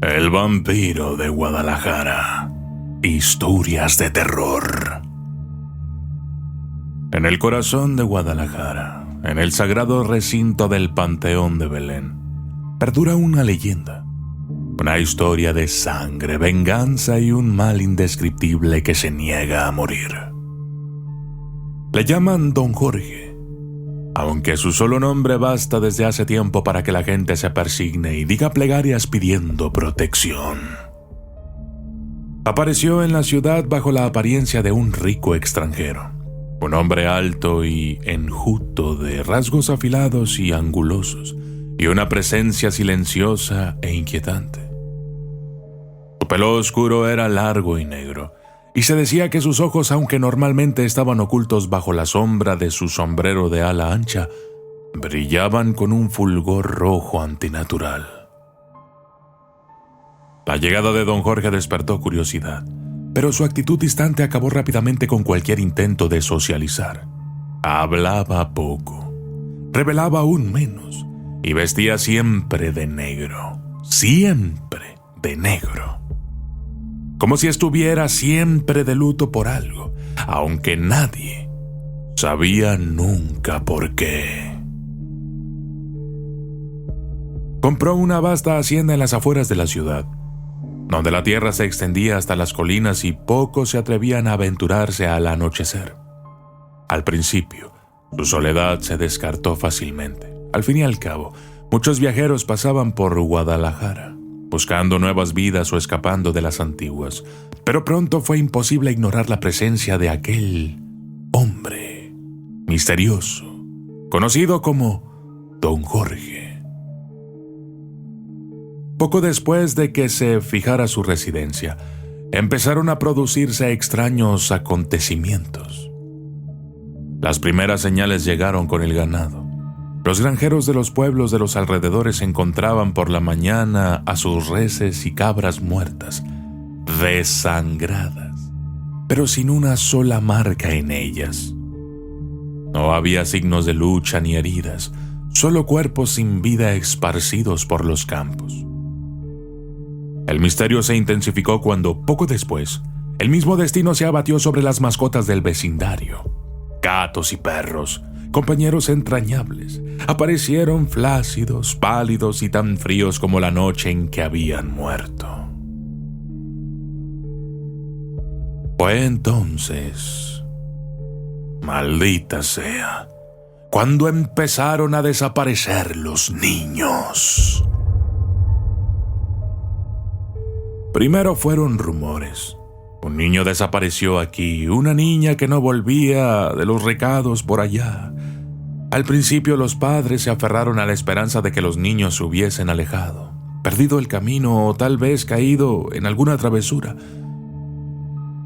El vampiro de Guadalajara. Historias de terror. En el corazón de Guadalajara, en el sagrado recinto del Panteón de Belén, perdura una leyenda. Una historia de sangre, venganza y un mal indescriptible que se niega a morir. Le llaman Don Jorge, aunque su solo nombre basta desde hace tiempo para que la gente se persigne y diga plegarias pidiendo protección. Apareció en la ciudad bajo la apariencia de un rico extranjero, un hombre alto y enjuto de rasgos afilados y angulosos, y una presencia silenciosa e inquietante. Su pelo oscuro era largo y negro, y se decía que sus ojos, aunque normalmente estaban ocultos bajo la sombra de su sombrero de ala ancha, brillaban con un fulgor rojo antinatural. La llegada de Don Jorge despertó curiosidad, pero su actitud distante acabó rápidamente con cualquier intento de socializar. Hablaba poco, revelaba aún menos, y vestía siempre de negro, siempre de negro. Como si estuviera siempre de luto por algo, aunque nadie sabía nunca por qué. Compró una vasta hacienda en las afueras de la ciudad, donde la tierra se extendía hasta las colinas y pocos se atrevían a aventurarse al anochecer. Al principio, su soledad se descartó fácilmente. Al fin y al cabo, muchos viajeros pasaban por Guadalajara, buscando nuevas vidas o escapando de las antiguas, pero pronto fue imposible ignorar la presencia de aquel hombre misterioso, conocido como Don Jorge. Poco después de que se fijara su residencia, empezaron a producirse extraños acontecimientos. Las primeras señales llegaron con el ganado. Los granjeros de los pueblos de los alrededores encontraban por la mañana a sus reses y cabras muertas, desangradas, pero sin una sola marca en ellas. No había signos de lucha ni heridas, solo cuerpos sin vida esparcidos por los campos. El misterio se intensificó cuando, poco después, el mismo destino se abatió sobre las mascotas del vecindario. Gatos y perros, compañeros entrañables, aparecieron flácidos, pálidos y tan fríos como la noche en que habían muerto. Fue entonces, maldita sea, cuando empezaron a desaparecer los niños. Primero fueron rumores. Un niño desapareció aquí, una niña que no volvía de los recados por allá. Al principio los padres se aferraron a la esperanza de que los niños se hubiesen alejado, perdido el camino o tal vez caído en alguna travesura.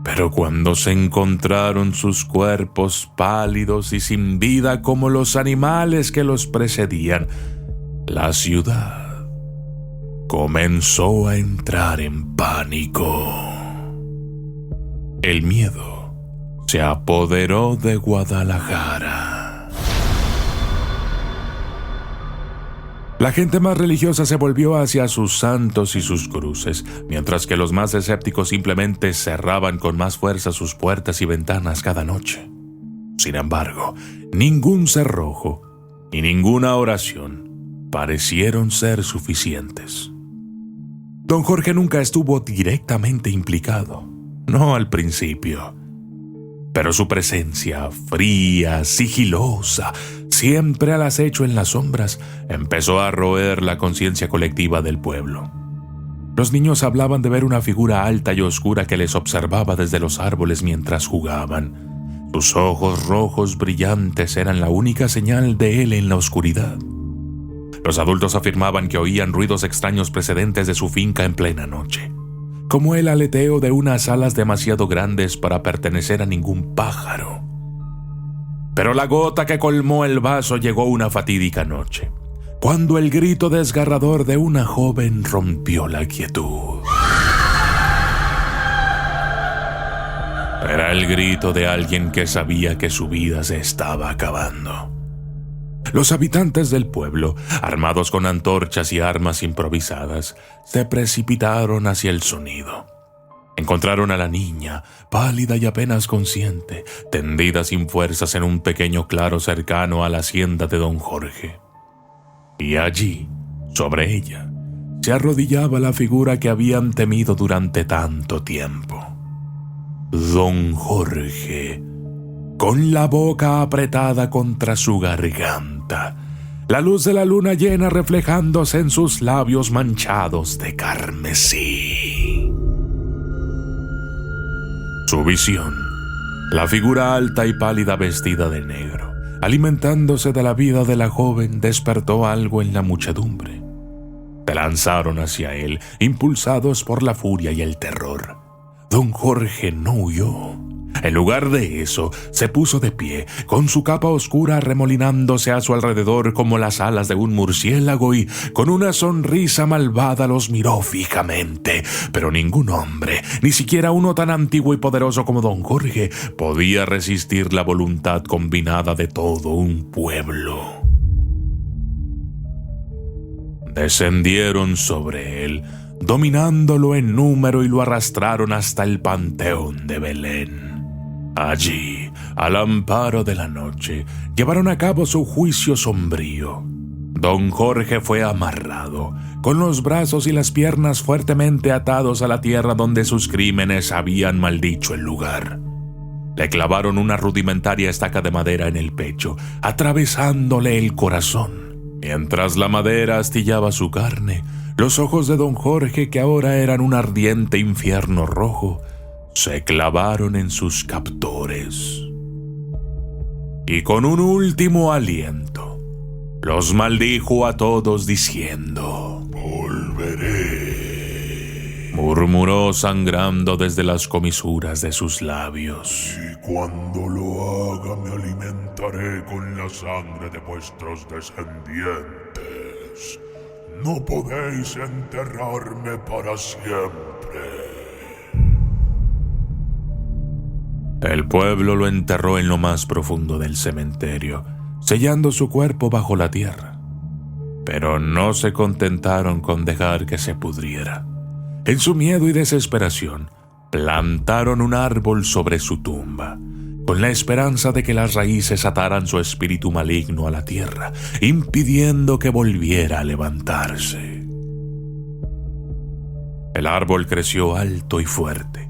Pero cuando se encontraron sus cuerpos pálidos y sin vida como los animales que los precedían, la ciudad comenzó a entrar en pánico. El miedo se apoderó de Guadalajara. La gente más religiosa se volvió hacia sus santos y sus cruces, mientras que los más escépticos simplemente cerraban con más fuerza sus puertas y ventanas cada noche. Sin embargo, ningún cerrojo y ninguna oración parecieron ser suficientes. Don Jorge nunca estuvo directamente implicado, no al principio, pero su presencia fría, sigilosa, siempre al acecho en las sombras, empezó a roer la conciencia colectiva del pueblo. Los niños hablaban de ver una figura alta y oscura que les observaba desde los árboles mientras jugaban. Sus ojos rojos brillantes eran la única señal de él en la oscuridad. Los adultos afirmaban que oían ruidos extraños procedentes de su finca en plena noche, como el aleteo de unas alas demasiado grandes para pertenecer a ningún pájaro. Pero la gota que colmó el vaso llegó una fatídica noche, cuando el grito desgarrador de una joven rompió la quietud. Era el grito de alguien que sabía que su vida se estaba acabando. Los habitantes del pueblo, armados con antorchas y armas improvisadas, se precipitaron hacia el sonido. Encontraron a la niña, pálida y apenas consciente, tendida sin fuerzas en un pequeño claro cercano a la hacienda de don Jorge. Y allí, sobre ella, se arrodillaba la figura que habían temido durante tanto tiempo. Don Jorge, con la boca apretada contra su garganta, la luz de la luna llena reflejándose en sus labios manchados de carmesí. Su visión, la figura alta y pálida vestida de negro, alimentándose de la vida de la joven, despertó algo en la muchedumbre. Se lanzaron hacia él, impulsados por la furia y el terror. Don Jorge no huyó. En lugar de eso, se puso de pie, con su capa oscura arremolinándose a su alrededor como las alas de un murciélago y, con una sonrisa malvada, los miró fijamente. Pero ningún hombre, ni siquiera uno tan antiguo y poderoso como don Jorge, podía resistir la voluntad combinada de todo un pueblo. Descendieron sobre él, dominándolo en número, y lo arrastraron hasta el panteón de Belén. Allí, al amparo de la noche, llevaron a cabo su juicio sombrío. Don Jorge fue amarrado, con los brazos y las piernas fuertemente atados a la tierra donde sus crímenes habían maldicho el lugar. Le clavaron una rudimentaria estaca de madera en el pecho, atravesándole el corazón. Mientras la madera astillaba su carne, los ojos de don Jorge, que ahora eran un ardiente infierno rojo, se clavaron en sus captores. Y con un último aliento, los maldijo a todos diciendo: «Volveré», murmuró sangrando desde las comisuras de sus labios. «Y cuando lo haga me alimentaré con la sangre de vuestros descendientes. No podéis enterrarme para siempre». El pueblo lo enterró en lo más profundo del cementerio, sellando su cuerpo bajo la tierra. Pero no se contentaron con dejar que se pudriera. En su miedo y desesperación, plantaron un árbol sobre su tumba, con la esperanza de que las raíces ataran su espíritu maligno a la tierra, impidiendo que volviera a levantarse. El árbol creció alto y fuerte.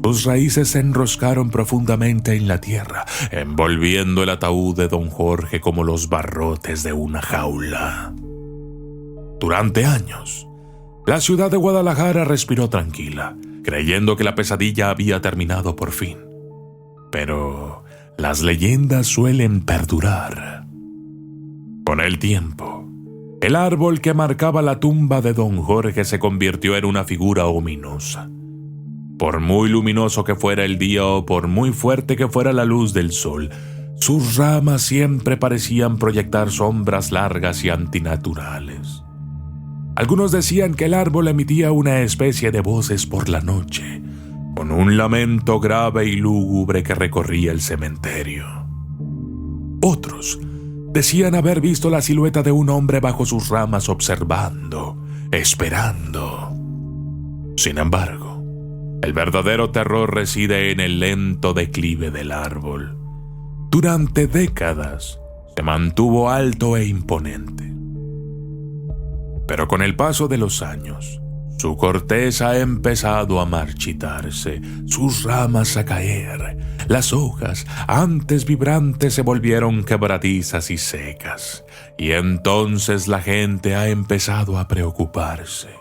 Sus raíces se enroscaron profundamente en la tierra, envolviendo el ataúd de don Jorge como los barrotes de una jaula. Durante años, la ciudad de Guadalajara respiró tranquila, creyendo que la pesadilla había terminado por fin. Pero las leyendas suelen perdurar. Con el tiempo, el árbol que marcaba la tumba de don Jorge se convirtió en una figura ominosa. Por muy luminoso que fuera el día o por muy fuerte que fuera la luz del sol, sus ramas siempre parecían proyectar sombras largas y antinaturales. Algunos decían que el árbol emitía una especie de voces por la noche, con un lamento grave y lúgubre que recorría el cementerio. Otros decían haber visto la silueta de un hombre bajo sus ramas observando, esperando. Sin embargo, el verdadero terror reside en el lento declive del árbol. Durante décadas se mantuvo alto e imponente. Pero con el paso de los años, su corteza ha empezado a marchitarse, sus ramas a caer. Las hojas, antes vibrantes, se volvieron quebradizas y secas. Y entonces la gente ha empezado a preocuparse,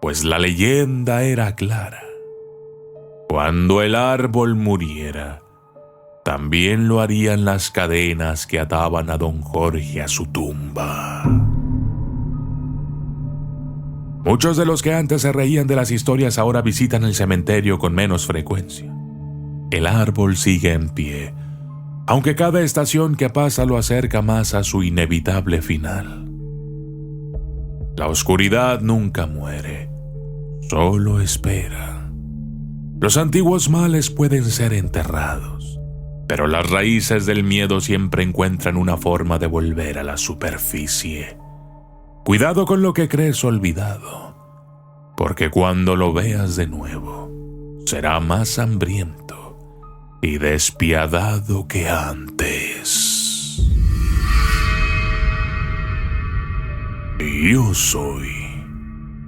pues la leyenda era clara. Cuando el árbol muriera, también lo harían las cadenas que ataban a don Jorge a su tumba. Muchos de los que antes se reían de las historias ahora visitan el cementerio con menos frecuencia. El árbol sigue en pie, aunque cada estación que pasa lo acerca más a su inevitable final. La oscuridad nunca muere, solo espera. Los antiguos males pueden ser enterrados, pero las raíces del miedo siempre encuentran una forma de volver a la superficie. Cuidado con lo que crees olvidado, porque cuando lo veas de nuevo, será más hambriento y despiadado que antes. Yo soy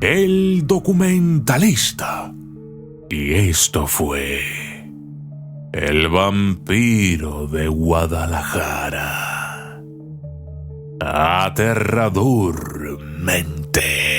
el documentalista, y esto fue El vampiro de Guadalajara. Aterradormente.